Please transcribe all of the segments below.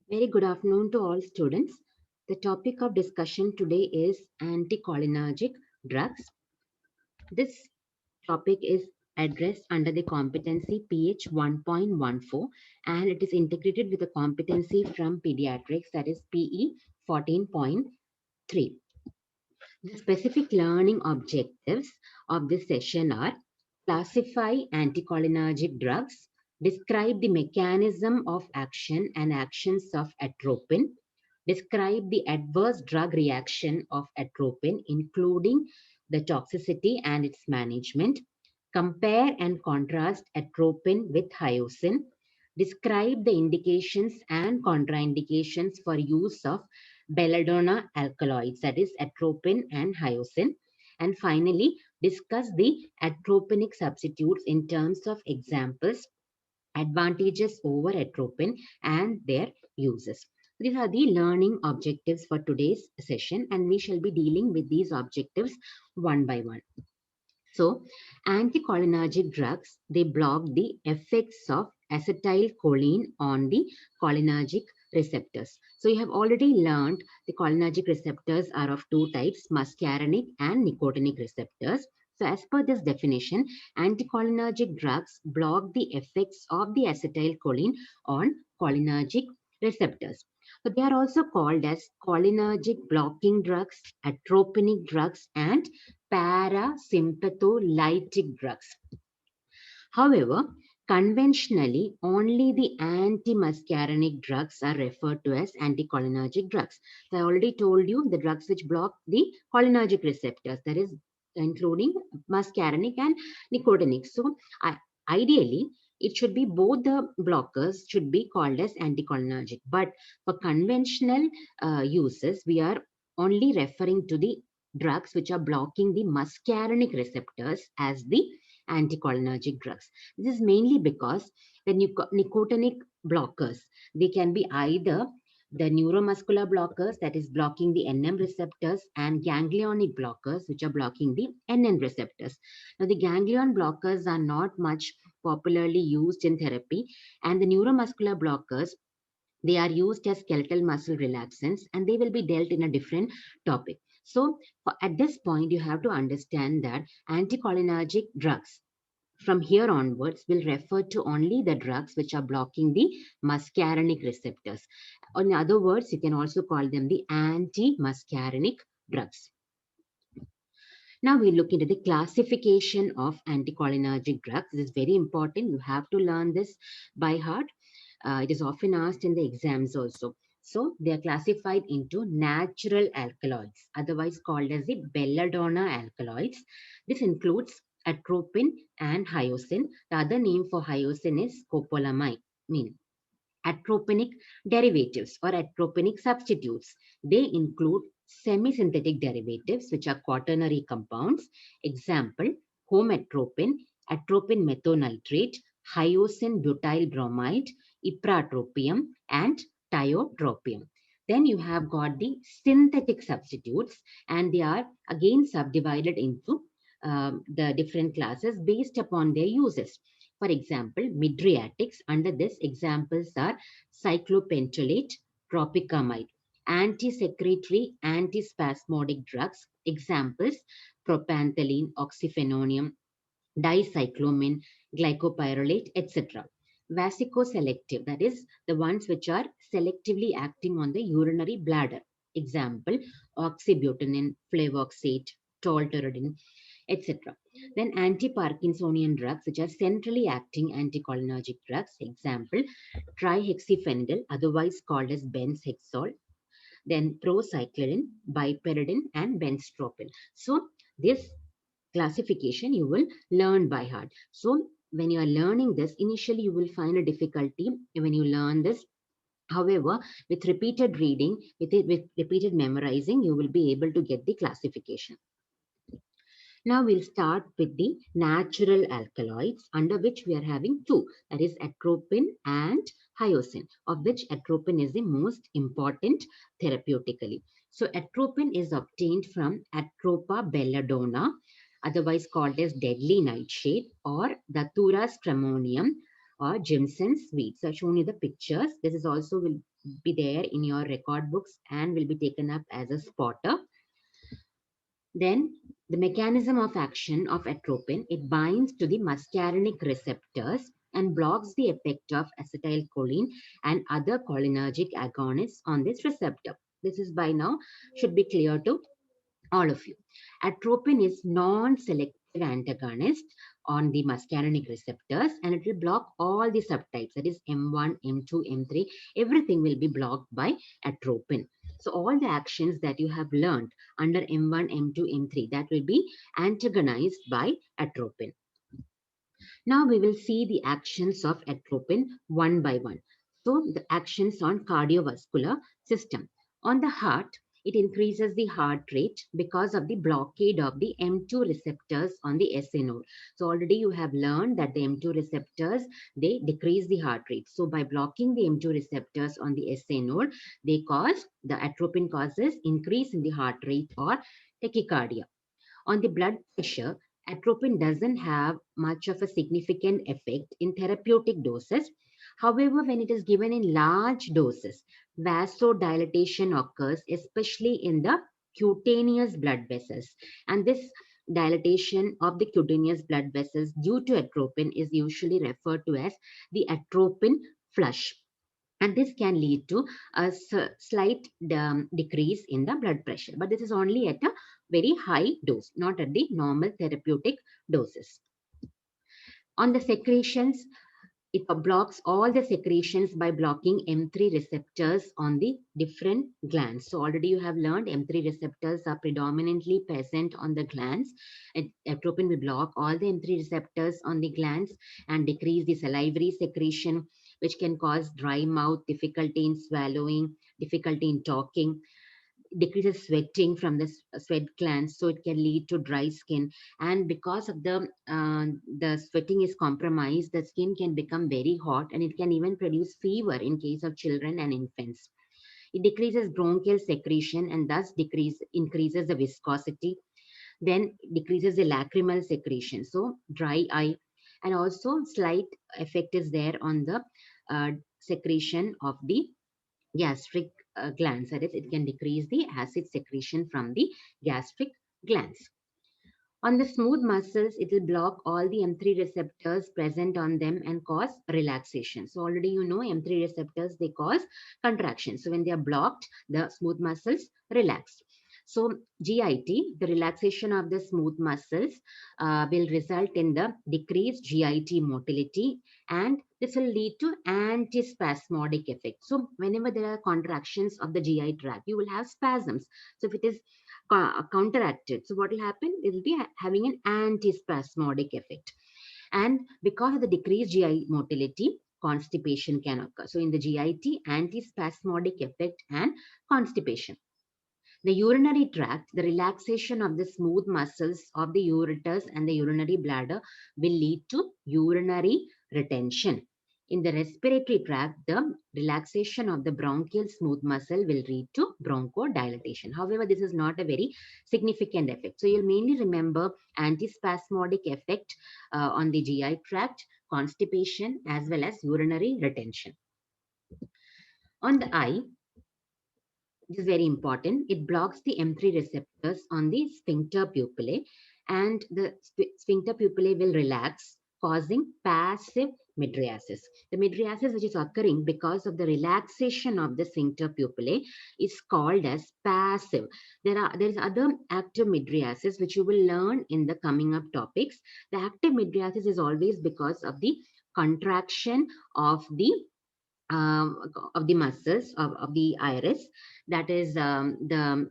Very good afternoon to all students. The topic of discussion today is anticholinergic drugs. This topic is addressed under the competency PH 1.14 and it is integrated with the competency from pediatrics, that is PE 14.3. The specific learning objectives of this session are: classify anticholinergic drugs, describe the mechanism of action and actions of atropine, describe the adverse drug reaction of atropine, including the toxicity and its management, compare and contrast atropine with hyoscine, describe the indications and contraindications for use of belladonna alkaloids, that is atropine and hyoscine, and finally discuss the atropinic substitutes in terms of examples, advantages over atropine, and their uses. These are the learning objectives for today's session, and we shall be dealing with these objectives one by one. So, anticholinergic drugs, they block the effects of acetylcholine on the cholinergic receptors. So, you have already learned the cholinergic receptors are of two types, muscarinic and nicotinic receptors. So, as per this definition, anticholinergic drugs block the effects of the acetylcholine on cholinergic receptors. So, they are also called as cholinergic blocking drugs, atropinic drugs, and parasympatholytic drugs. However, conventionally, only the antimuscarinic drugs are referred to as anticholinergic drugs. So I already told you the drugs which block the cholinergic receptors, that is, including muscarinic and nicotinic. So, ideally, it should be both the blockers should be called as anticholinergic. But for conventional uses, we are only referring to the drugs which are blocking the muscarinic receptors as the anticholinergic drugs. This is mainly because the nicotinic blockers, they can be either the neuromuscular blockers, that is blocking the NM receptors, and ganglionic blockers, which are blocking the NN receptors. Now, the ganglion blockers are not much popularly used in therapy, and the neuromuscular blockers, they are used as skeletal muscle relaxants, and they will be dealt in a different topic. So, at this point, you have to understand that anticholinergic drugs from here onwards will refer to only the drugs which are blocking the muscarinic receptors. In other words, you can also call them the anti-muscarinic drugs. Now we look into the classification of anticholinergic drugs. This is very important. You have to learn this by heart. It is often asked in the exams also. So they are classified into natural alkaloids, otherwise called as the belladonna alkaloids. This includes atropine and hyoscine. The other name for hyoscine is scopolamine. Mean atropinic derivatives or atropinic substitutes. They include semi-synthetic derivatives, which are quaternary compounds. Example, hometropin, atropine methonitrate, hyoscine butyl bromide, ipratropium, and tiotropium. Then you have got the synthetic substitutes, and they are again subdivided into the different classes based upon their uses. For example, mydriatics, under this examples are cyclopentolate, tropicamide. Anti-secretory, antispasmodic drugs, examples propanthelene, oxyphenonium, dicyclomine, glycopyrrolate, etc. Vasicoselective, that is the ones which are selectively acting on the urinary bladder. Example, oxybutynin, flavoxate, tolterodine, etc. Then anti-Parkinsonian drugs, which are centrally acting anticholinergic drugs. Example, trihexyphenidyl, otherwise called as benzhexol. Then procyclidine, piperidine, and benztropine. So this classification you will learn by heart. So when you are learning this, initially you will find a difficulty when you learn this. However, with repeated reading, with repeated memorizing, you will be able to get the classification. Now we'll start with the natural alkaloids, under which we are having two, that is atropine and hyoscine, of which atropine is the most important therapeutically. So atropine is obtained from Atropa belladonna, otherwise called as deadly nightshade, or Datura stramonium, or Jimson's weed. So I've shown you the pictures. This is also will be there in your record books and will be taken up as a spotter. Then the mechanism of action of atropine, it binds to the muscarinic receptors and blocks the effect of acetylcholine and other cholinergic agonists on this receptor. This is by now should be clear to all of you. Atropine is non-selective antagonist on the muscarinic receptors and it will block all the subtypes, that is M1, M2, M3, everything will be blocked by atropine. So all the actions that you have learned under M1, M2, M3, that will be antagonized by atropine. Now we will see the actions of atropine one by one. So the actions on cardiovascular system. On the heart, it increases the heart rate because of the blockade of the M2 receptors on the SA node. So already you have learned that the M2 receptors, they decrease the heart rate. So by blocking the M2 receptors on the SA node, the atropine causes increase in the heart rate or tachycardia. On the blood pressure, atropine doesn't have much of a significant effect in therapeutic doses. However, when it is given in large doses, vasodilatation occurs, especially in the cutaneous blood vessels. And this dilatation of the cutaneous blood vessels due to atropine is usually referred to as the atropine flush. And this can lead to a slight decrease in the blood pressure. But this is only at a very high dose, not at the normal therapeutic doses. On the secretions, it blocks all the secretions by blocking M3 receptors on the different glands. So already you have learned M3 receptors are predominantly present on the glands. Atropine will block all the M3 receptors on the glands and decrease the salivary secretion, which can cause dry mouth, difficulty in swallowing, difficulty in talking, decreases sweating from the sweat glands, so it can lead to dry skin. And because of the sweating is compromised, the skin can become very hot and it can even produce fever in case of children and infants. It decreases bronchial secretion and thus increases the viscosity, then decreases the lacrimal secretion, so dry eye. And also slight effect is there on the secretion of the gastric glands. That is, it can decrease the acid secretion from the gastric glands. On the smooth muscles, it will block all the M3 receptors present on them and cause relaxation. So already you know M3 receptors, they cause contraction. So when they are blocked, the smooth muscles relax. So GIT, the relaxation of the smooth muscles will result in the decreased GIT motility, and this will lead to antispasmodic effect. So whenever there are contractions of the GI tract, you will have spasms. So if it is counteracted, so what will happen? It will be having an antispasmodic effect. And because of the decreased GI motility, constipation can occur. So in the GIT, antispasmodic effect and constipation. The urinary tract, the relaxation of the smooth muscles of the ureters and the urinary bladder will lead to urinary retention. In the respiratory tract, the relaxation of the bronchial smooth muscle will lead to bronchodilation. However, this is not a very significant effect. So you'll mainly remember antispasmodic effect on the GI tract, constipation, as well as urinary retention. On the eye, this is very important. It blocks the M3 receptors on the sphincter pupillae, and the sphincter pupillae will relax, causing passive mydriasis. The mydriasis which is occurring because of the relaxation of the sphincter pupillae is called as passive. There is other active mydriasis which you will learn in the coming up topics. The active mydriasis is always because of the contraction of the muscles of the iris, that is the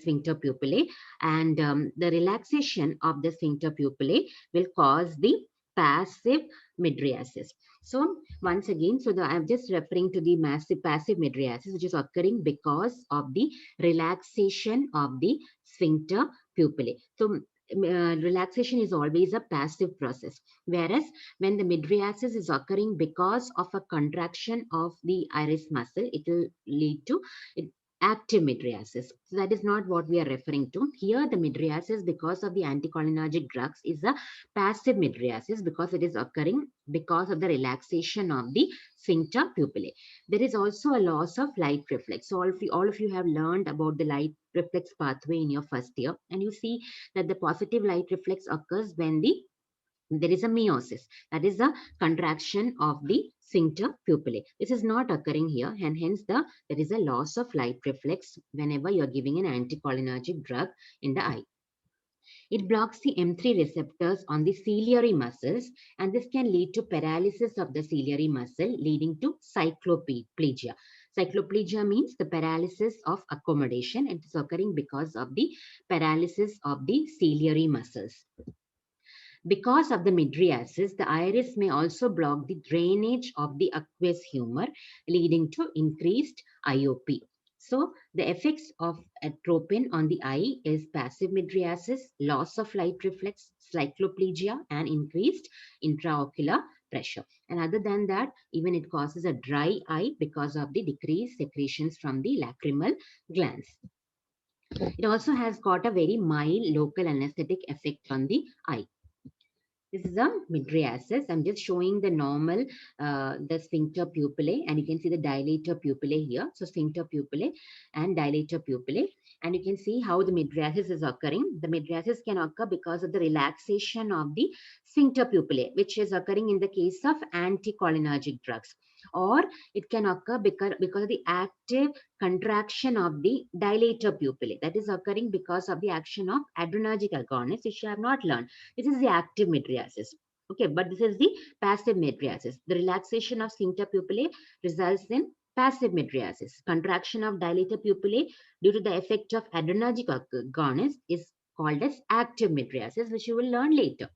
sphincter pupillae, and the relaxation of the sphincter pupillae will cause the passive mydriasis. So once again, I'm just referring to the passive mydriasis which is occurring because of the relaxation of the sphincter pupillae. So relaxation is always a passive process, whereas when the mydriasis is occurring because of a contraction of the iris muscle, it will lead to active mydriasis. So that is not what we are referring to. Here the mydriasis because of the anticholinergic drugs is a passive mydriasis because it is occurring because of the relaxation of the sphincter pupillae. There is also a loss of light reflex. So all of you have learned about the light reflex pathway in your first year, and you see that the positive light reflex occurs when there is a meiosis, that is the contraction of the sphincter pupillae. This is not occurring here, and hence there is a loss of light reflex whenever you are giving an anticholinergic drug in the eye. It blocks the M3 receptors on the ciliary muscles, and this can lead to paralysis of the ciliary muscle, leading to cycloplegia. Cycloplegia means the paralysis of accommodation, and it is occurring because of the paralysis of the ciliary muscles. Because of the mydriasis, the iris may also block the drainage of the aqueous humor, leading to increased IOP. So, the effects of atropine on the eye is passive mydriasis, loss of light reflex, cycloplegia, and increased intraocular pressure. And other than that, even it causes a dry eye because of the decreased secretions from the lacrimal glands. It also has got a very mild local anesthetic effect on the eye. This is a mydriasis. I'm just showing the normal, the sphincter pupillae, and you can see the dilator pupillae here. So sphincter pupillae and dilator pupillae. And you can see how the mydriasis is occurring. The mydriasis can occur because of the relaxation of the sphincter pupillae, which is occurring in the case of anticholinergic drugs. Or it can occur because of the active contraction of the dilator pupillae. That is occurring because of the action of adrenergic agonists, which you have not learned. This is the active mydriasis. Okay, but this is the passive mydriasis. The relaxation of sphincter pupillae results in passive mydriasis. Contraction of dilator pupillae due to the effect of adrenergic agonist is called as active mydriasis, which you will learn later.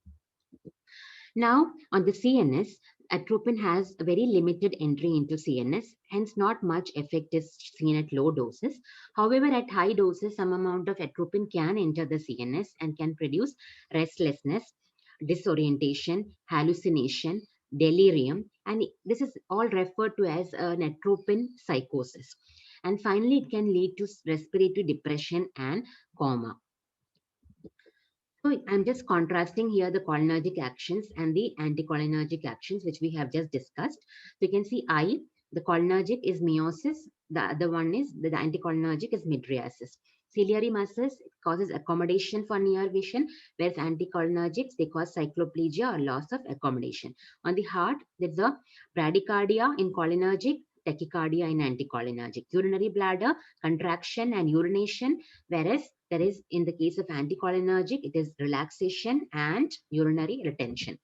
Now, on the CNS, atropine has a very limited entry into CNS, hence not much effect is seen at low doses. However, at high doses, some amount of atropine can enter the CNS and can produce restlessness, disorientation, hallucination, delirium, and this is all referred to as an atropine psychosis. And finally, it can lead to respiratory depression and coma. So I'm just contrasting here the cholinergic actions and the anticholinergic actions, which we have just discussed. So you can see I, the cholinergic is meiosis, the other one is the anticholinergic is mydriasis. Ciliary muscles causes accommodation for near vision, whereas anticholinergics, they cause cycloplegia or loss of accommodation. On the heart, there's a bradycardia in cholinergic, tachycardia in anticholinergic. Urinary bladder, contraction and urination, whereas there is, in the case of anticholinergic, it is relaxation and urinary retention.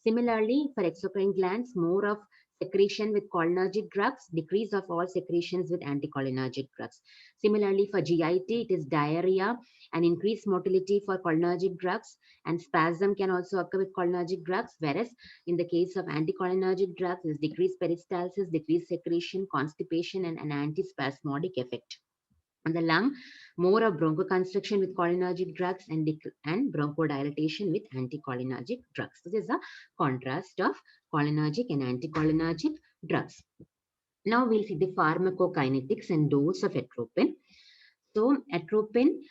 Similarly, for exocrine glands, more of secretion with cholinergic drugs, decrease of all secretions with anticholinergic drugs. Similarly, for GIT, it is diarrhea and increased motility for cholinergic drugs, and spasm can also occur with cholinergic drugs, whereas in the case of anticholinergic drugs, is decreased peristalsis, decreased secretion, constipation, and an antispasmodic effect. On the lung, more of bronchoconstriction with cholinergic drugs and bronchodilation with anticholinergic drugs. This is a contrast of cholinergic and anticholinergic drugs. Now we'll see the pharmacokinetics and dose of atropine. So atropine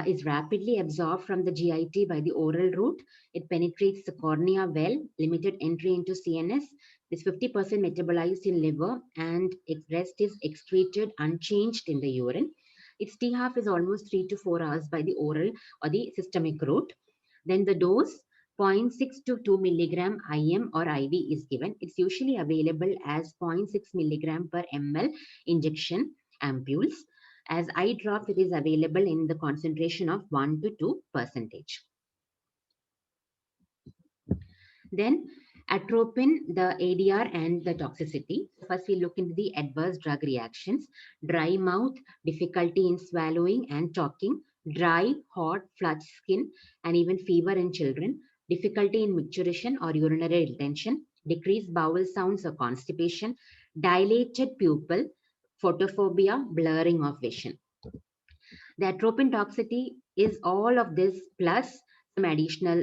is rapidly absorbed from the GIT by the oral route. It penetrates the cornea well, limited entry into CNS. This 50% metabolized in liver, and its rest is excreted unchanged in the urine. Its T-half is almost 3 to 4 hours by the oral or the systemic route. Then the dose, 0.6 to 2 milligram IM or IV is given. It's usually available as 0.6 milligram per ml injection ampules. As eye drops, it is available in the concentration of 1 to 2%. Then atropine, the ADR and the toxicity. First, we look into the adverse drug reactions: dry mouth, difficulty in swallowing and talking, dry, hot, flushed skin, and even fever in children, difficulty in micturition or urinary retention, decreased bowel sounds or constipation, dilated pupil, photophobia, blurring of vision. The atropine toxicity is all of this plus some additional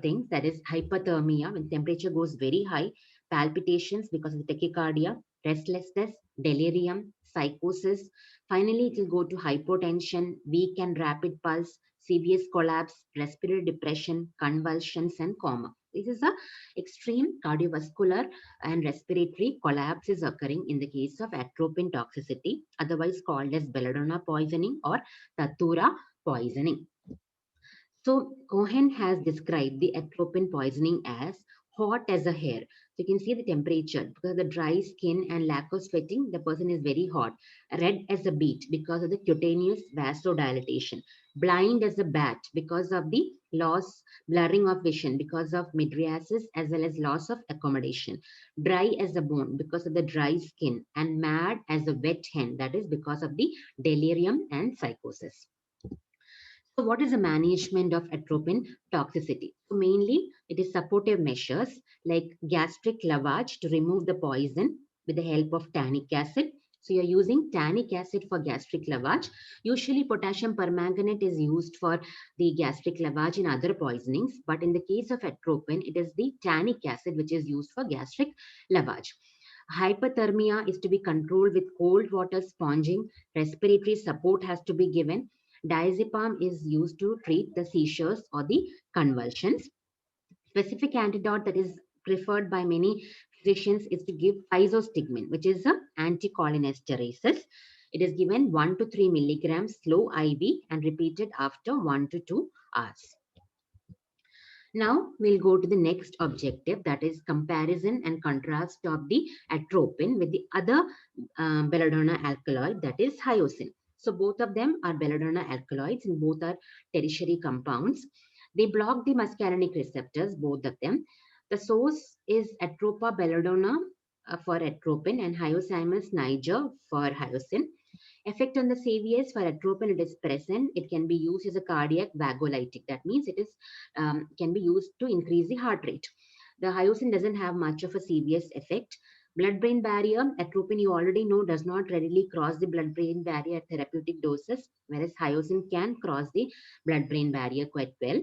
things, that is hypothermia when temperature goes very high, palpitations because of the tachycardia, restlessness, delirium, psychosis. Finally, it will go to hypotension, weak and rapid pulse, severe collapse, respiratory depression, convulsions, and coma. This is a extreme cardiovascular and respiratory collapse is occurring in the case of atropine toxicity, otherwise called as belladonna poisoning or datura poisoning. So Cohen has described the atropine poisoning as hot as a hair. So you can see the temperature because of the dry skin and lack of sweating, the person is very hot. Red as a beet because of the cutaneous vasodilatation. Blind as a bat because of the loss, blurring of vision because of mydriasis as well as loss of accommodation. Dry as a bone because of the dry skin, and mad as a wet hen, that is because of the delirium and psychosis. So what is the management of atropine toxicity? So mainly, it is supportive measures like gastric lavage to remove the poison with the help of tannic acid. So you're using tannic acid for gastric lavage. Usually potassium permanganate is used for the gastric lavage in other poisonings, but in the case of atropine, it is the tannic acid which is used for gastric lavage. Hypothermia is to be controlled with cold water sponging. Respiratory support has to be given. Diazepam is used to treat the seizures or the convulsions. Specific antidote that is preferred by many physicians is to give physostigmine, which is an anticholinesterase. It is given 1 to 3 milligrams slow IV and repeated after 1 to 2 hours. Now we'll go to the next objective, that is comparison and contrast of the atropine with the other belladonna alkaloid, that is hyoscine. So both of them are belladonna alkaloids and both are tertiary compounds. They block the muscarinic receptors, both of them. The source is Atropa belladonna for atropine and Hyoscyamus niger for hyoscine. Effect on the CVS for atropine, it is present. It can be used as a cardiac vagolytic. That means it is can be used to increase the heart rate. The hyoscine doesn't have much of a CVS effect. Blood-brain barrier, atropine you already know does not readily cross the blood-brain barrier at therapeutic doses, whereas hyoscine can cross the blood-brain barrier quite well.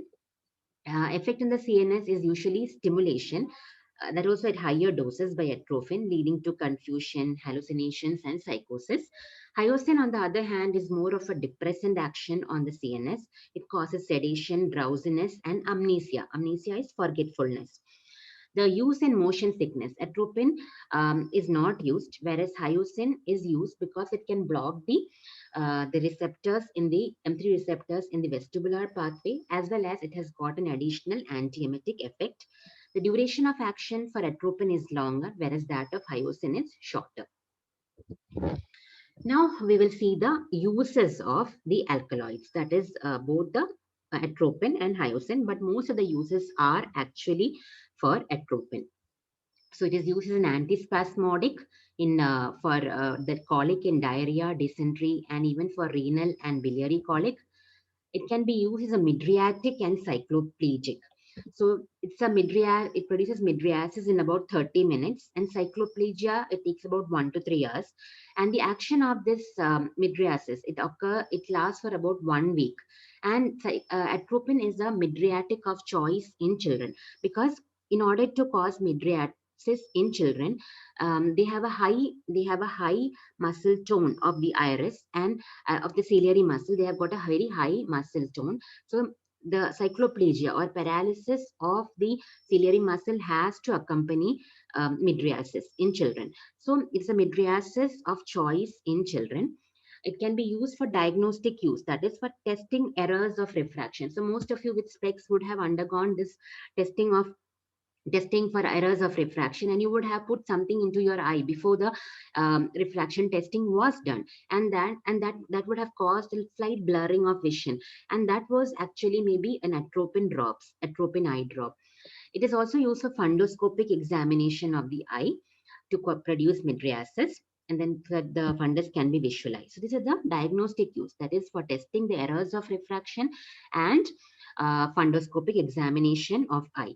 Effect in the CNS is usually stimulation, that also at higher doses by atropine, leading to confusion, hallucinations, and psychosis. Hyoscine, on the other hand, is more of a depressant action on the CNS. It causes sedation, drowsiness, and amnesia. Amnesia is forgetfulness. The use in motion sickness, atropine is not used, whereas hyoscine is used because it can block the receptors in the M3 receptors in the vestibular pathway, as well as it has got an additional antiemetic effect. The duration of action for atropine is longer, whereas that of hyoscine is shorter. Now we will see the uses of the alkaloids, that is both the atropine and hyoscine, but most of the uses are actually for atropine. So it is used as an antispasmodic in for the colic in diarrhea, dysentery, and even for renal and biliary colic. It can be used as a mydriatic and cycloplegic. So it's a it produces mydriasis in about 30 minutes, and cycloplegia, it takes about 1 to 3 hours. And the action of this mydriasis, it lasts for about 1 week. And atropine is a mydriatic of choice in children because in order to cause mydriasis in children, they have a high muscle tone of the iris and of the ciliary muscle. They have got a very high muscle tone. So the cycloplegia or paralysis of the ciliary muscle has to accompany mydriasis in children. So it's a mydriasis of choice in children. It can be used for diagnostic use, that is for testing errors of refraction. So most of you with specs would have undergone this testing for errors of refraction, and you would have put something into your eye before the refraction testing was done, and that would have caused a slight blurring of vision, and that was actually maybe an atropine eye drop. It is also used for fundoscopic examination of the eye to produce mydriasis, and then the fundus can be visualized. So these are the diagnostic use, that is for testing the errors of refraction and fundoscopic examination of eye.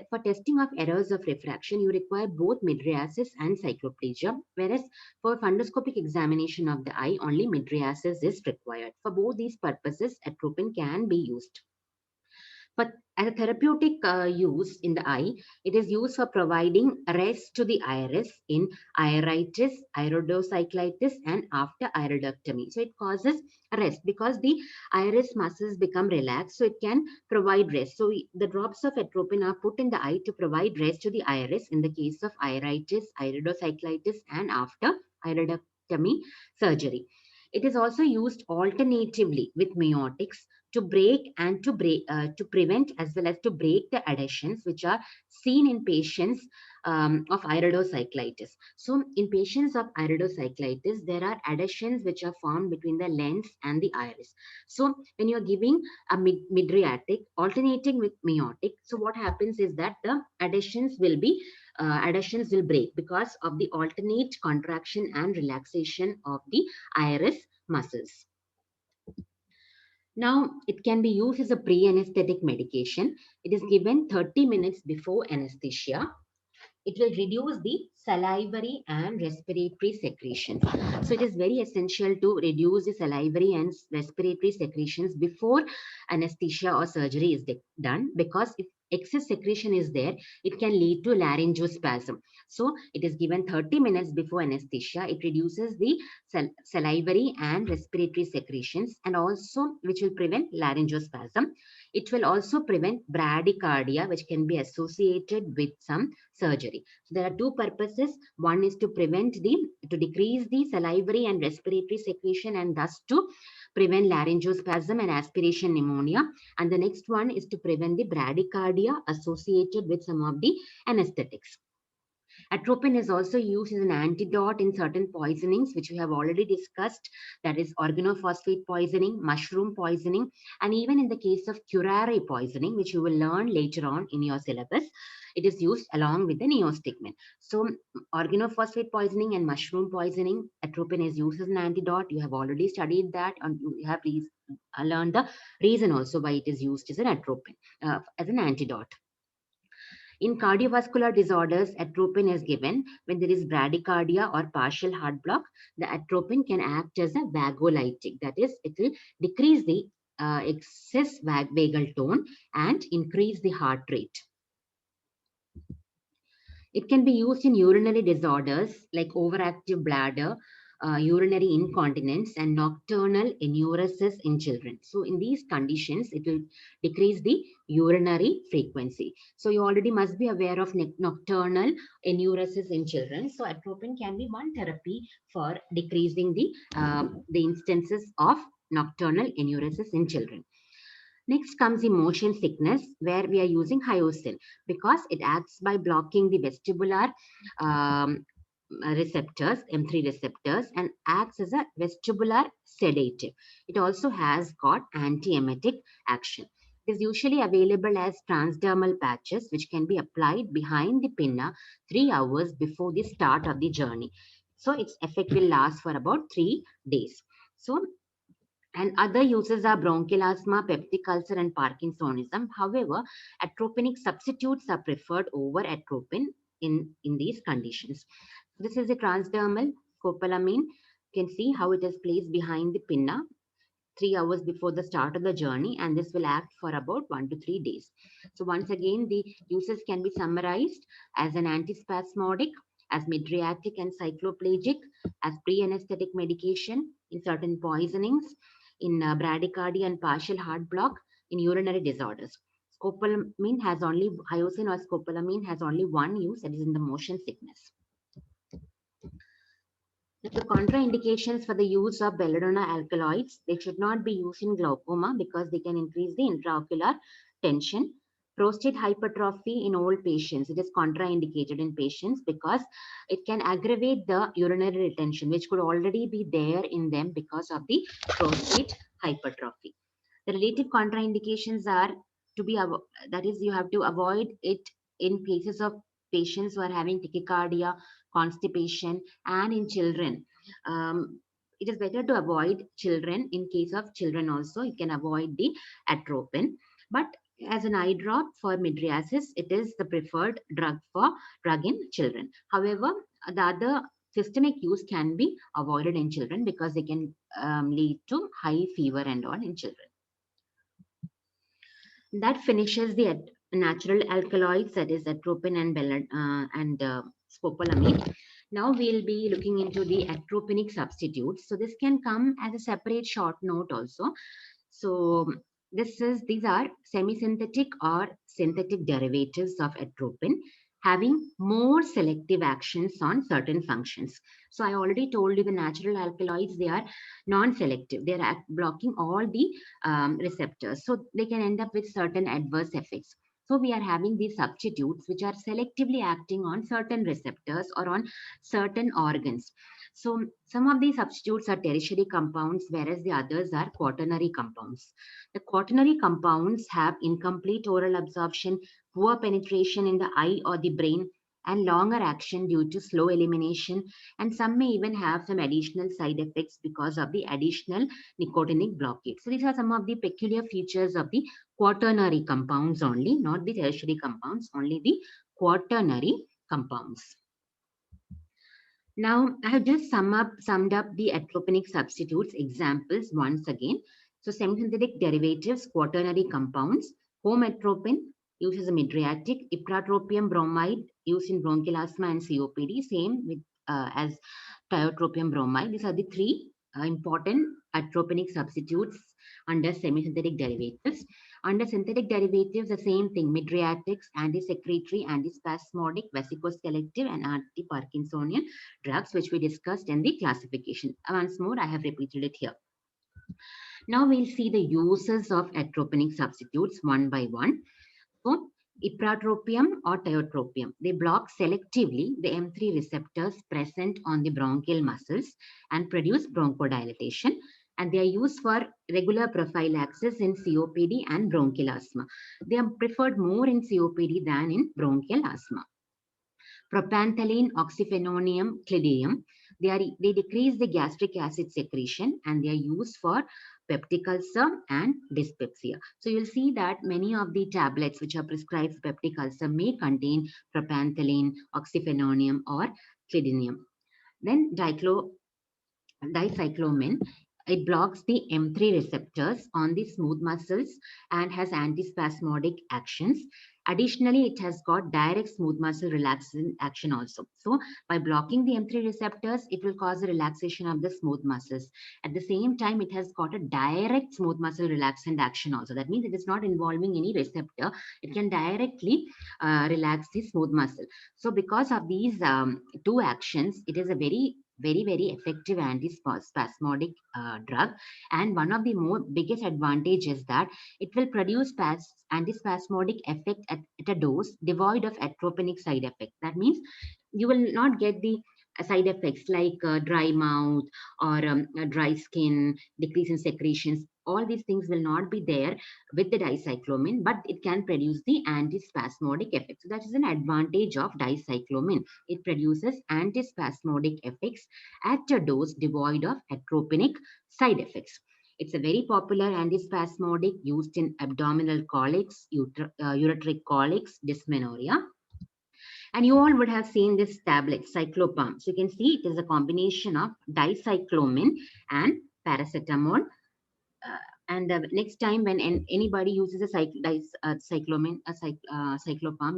For testing of errors of refraction, you require both mydriasis and cycloplegia, whereas for fundoscopic examination of the eye, only mydriasis is required. For both these purposes, atropine can be used. But as a therapeutic use in the eye, it is used for providing rest to the iris in iritis, iridocyclitis, and after iridectomy. So it causes rest because the iris muscles become relaxed, so it can provide rest. So the drops of atropine are put in the eye to provide rest to the iris in the case of iritis, iridocyclitis, and after iridectomy surgery. It is also used alternatively with miotics to break and to prevent as well as to break the adhesions which are seen in patients of iridocyclitis. So in patients of iridocyclitis, there are adhesions which are formed between the lens and the iris. So when you're giving a mydriatic alternating with meiotic, so what happens is that the adhesions will break because of the alternate contraction and relaxation of the iris muscles. Now, it can be used as a pre-anesthetic medication. It is given 30 minutes before anesthesia. It will reduce the salivary and respiratory secretions. So it is very essential to reduce the salivary and respiratory secretions before anesthesia or surgery is done, because if excess secretion is there, it can lead to laryngospasm. So it is given 30 minutes before anesthesia. It reduces the salivary and respiratory secretions, and also which will prevent laryngospasm. It will also prevent bradycardia, which can be associated with some surgery. So there are two purposes. One is to decrease the salivary and respiratory secretion, and thus to prevent laryngospasm and aspiration pneumonia. And the next one is to prevent the bradycardia associated with some of the anesthetics. Atropine is also used as an antidote in certain poisonings, which we have already discussed, that is organophosphate poisoning, mushroom poisoning, and even in the case of curare poisoning, which you will learn later on in your syllabus. It is used along with the neostigmine. So, organophosphate poisoning and mushroom poisoning, atropine is used as an antidote. You have already studied that, and you have learned the reason also why it is used as an atropine, as an antidote. In cardiovascular disorders, atropine is given when there is bradycardia or partial heart block. The atropine can act as a vagolytic, that is, it will decrease the excess vagal tone and increase the heart rate. It can be used in urinary disorders like overactive bladder, urinary incontinence, and nocturnal enuresis in children. So, in these conditions, it will decrease the urinary frequency. So, you already must be aware of nocturnal enuresis in children. So, atropine can be one therapy for decreasing the instances of nocturnal enuresis in children. Next comes the motion sickness, where we are using hyoscine because it acts by blocking the vestibular receptors, M3 receptors, and acts as a vestibular sedative. It also has got anti-emetic action. It is usually available as transdermal patches, which can be applied behind the pinna 3 hours before the start of the journey. So its effect will last for about 3 days. So and other uses are bronchial asthma, peptic ulcer, and Parkinsonism. However, atropinic substitutes are preferred over atropine in these conditions. This is a transdermal scopolamine. You can see how it is placed behind the pinna 3 hours before the start of the journey, and this will act for about 1 to 3 days. So once again, the uses can be summarized as an antispasmodic, as mydriatic and cycloplegic, as pre-anesthetic medication in certain poisonings, in bradycardia and partial heart block, in urinary disorders. Scopolamine has only, hyoscine or scopolamine has only one use, that is in the motion sickness. The contraindications for the use of belladonna alkaloids, they should not be used in glaucoma because they can increase the intraocular tension. Prostate hypertrophy in old patients, it is contraindicated in patients because it can aggravate the urinary retention, which could already be there in them because of the prostate hypertrophy. The related contraindications are that is, you have to avoid it in cases of patients who are having tachycardia, constipation, and in children. It is better to avoid children. In case of children also, you can avoid the atropine. But as an eye drop for mydriasis, it is the preferred drug in children. However, the other systemic use can be avoided in children because they can lead to high fever and all in children. That finishes the natural alkaloids, that is atropine and scopolamine. Now we'll be looking into the atropinic substitutes. So this can come as a separate short note also. So these are semi-synthetic or synthetic derivatives of atropine having more selective actions on certain functions. So I already told you the natural alkaloids, they are non-selective. They are blocking all the receptors. So they can end up with certain adverse effects. So we are having these substitutes which are selectively acting on certain receptors or on certain organs. So some of these substitutes are tertiary compounds, whereas the others are quaternary compounds. The quaternary compounds have incomplete oral absorption, poor penetration in the eye or the brain, and longer action due to slow elimination. And some may even have some additional side effects because of the additional nicotinic blockade. So these are some of the peculiar features of the quaternary compounds only, not the tertiary compounds, only the quaternary compounds. Now, I have just summed up the atropinic substitutes examples once again. So, semisynthetic derivatives, quaternary compounds, hometropin used as a mydriatic, ipratropium bromide used in bronchial asthma and COPD, same with as tiotropium bromide. These are the three important atropinic substitutes under semisynthetic derivatives. Under synthetic derivatives, the same thing, mydriatics, antisecretory, antispasmodic, vesicoselective, and anti-Parkinsonian drugs, which we discussed in the classification. Once more, I have repeated it here. Now we'll see the uses of atropinic substitutes one by one. So, ipratropium or tiotropium, they block selectively the M3 receptors present on the bronchial muscles and produce bronchodilation. And they are used for regular prophylaxis in COPD and bronchial asthma. They are preferred more in COPD than in bronchial asthma. Propanthalline, oxyphenonium, clidium. They decrease the gastric acid secretion and they are used for peptic ulcer and dyspepsia. So you'll see that many of the tablets which are prescribed for peptic ulcer may contain propanthalline, oxyphenonium, or clidinium. Then dicyclomin, it blocks the M3 receptors on the smooth muscles and has antispasmodic actions. Additionally, it has got direct smooth muscle relaxation action also. So by blocking the M3 receptors, it will cause a relaxation of the smooth muscles. At the same time, it has got a direct smooth muscle relaxant action also. That means it is not involving any receptor. It can directly relax the smooth muscle. So because of these two actions, it is a very effective antispasmodic drug. And one of the more biggest advantages is that it will produce antispasmodic effect at a dose devoid of atropinic side effect. That means you will not get the side effects like dry mouth or dry skin, decrease in secretions. All these things will not be there with the dicyclomin, but it can produce the antispasmodic effect. So that is an advantage of dicyclomin. It produces antispasmodic effects at a dose devoid of atropinic side effects. It's a very popular antispasmodic used in abdominal colics, ureteric colics, dysmenorrhea. And you all would have seen this tablet, cyclopam. So you can see it is a combination of dicyclomin and paracetamol. And next time when anybody uses a cyclopam,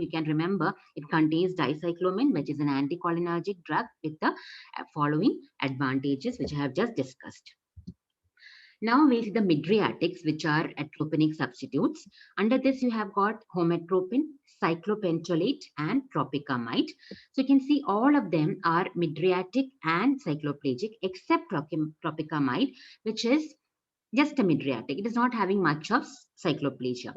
you can remember it contains dicyclomin, which is an anticholinergic drug with the following advantages, which I have just discussed. Now we'll see the mydriatics, which are atropinic substitutes. Under this, you have got hometropin, cyclopentolate, and tropicamide. So you can see all of them are mydriatic and cycloplegic, except tropicamide, which is just a mydriatic. It is not having much of cycloplegia.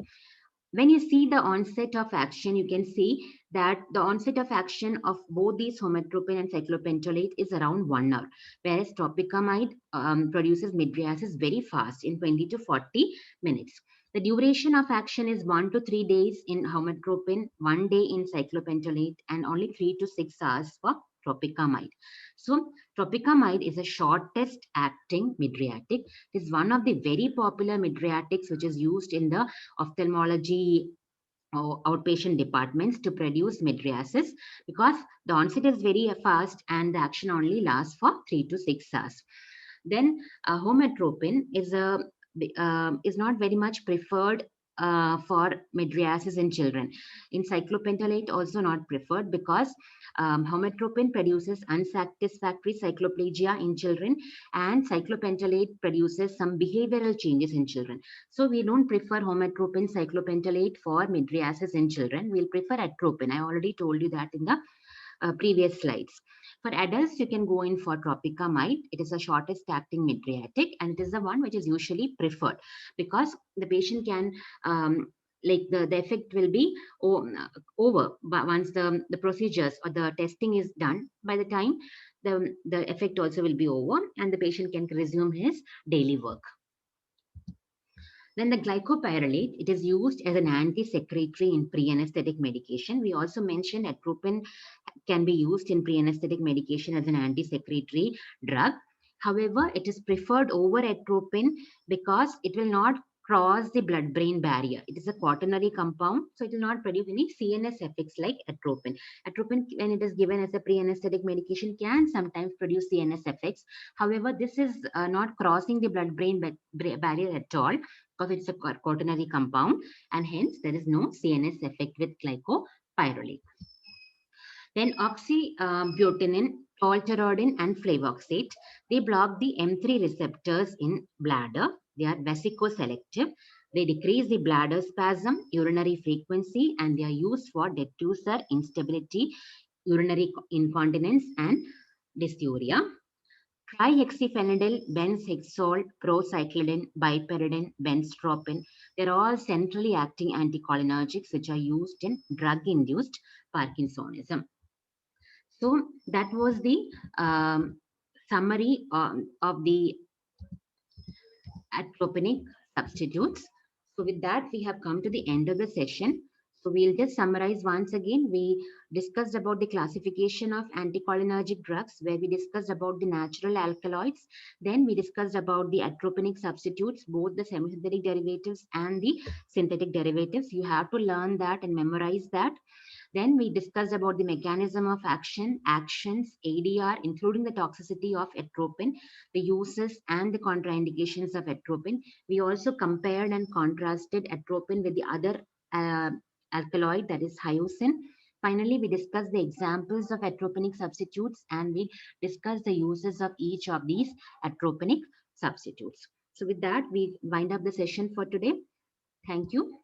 When you see the onset of action, you can see that the onset of action of both these hometropin and cyclopentolate is around 1 hour, whereas tropicamide produces mydriasis very fast in 20 to 40 minutes. The duration of action is 1 to 3 days in hometropin, 1 day in cyclopentolate, and only 3 to 6 hours for tropicamide. So tropicamide is a shortest acting mydriatic. It is one of the very popular mydriatics which is used in the ophthalmology or outpatient departments to produce mydriasis, because the onset is very fast and the action only lasts for 3 to 6 hours. Then hometropin is not very much preferred for mydriasis in children. In cyclopentolate also not preferred because hometropin produces unsatisfactory cycloplegia in children, and cyclopentolate produces some behavioral changes in children. So we don't prefer hometropin cyclopentolate for mydriasis in children. We'll prefer atropine. I already told you that in the previous slides. For adults, you can go in for tropicamide. It is the shortest acting mydriatic, and it is the one which is usually preferred because the patient can like the effect will be over but once the procedures or the testing is done. By the time the effect also will be over and the patient can resume his daily work. Then the glycopyrrolate, it is used as an anti-secretory in pre-anesthetic medication. We also mentioned atropine can be used in pre-anesthetic medication as an anti-secretory drug. However, it is preferred over atropine because it will not cross the blood-brain barrier. It is a quaternary compound, so it will not produce any CNS effects like atropine. Atropine, when it is given as a pre-anesthetic medication, can sometimes produce CNS effects. However, this is not crossing the blood-brain barrier at all because it's a quaternary compound, and hence there is no CNS effect with glycopyrrolate. Then oxybutynin, tolterodine, and flavoxate, they block the M3 receptors in bladder. They are vesicoselective. They decrease the bladder spasm, urinary frequency, and they are used for detusor, instability, urinary incontinence, and dysuria. Trihexyphenidyl, benzhexol, procyclidine, piperidine, benztropine, they're all centrally acting anticholinergics which are used in drug-induced Parkinsonism. So that was the summary of the atropinic substitutes. So with that, we have come to the end of the session. So we'll just summarize once again. We discussed about the classification of anticholinergic drugs, where we discussed about the natural alkaloids. Then we discussed about the atropinic substitutes, both the semi-synthetic derivatives and the synthetic derivatives. You have to learn that and memorize that. Then we discussed about the mechanism of action, actions, ADR, including the toxicity of atropine, the uses and the contraindications of atropine. We also compared and contrasted atropine with the other alkaloid, that is hyoscine. Finally, we discussed the examples of atropinic substitutes and we discussed the uses of each of these atropinic substitutes. So with that, we wind up the session for today. Thank you.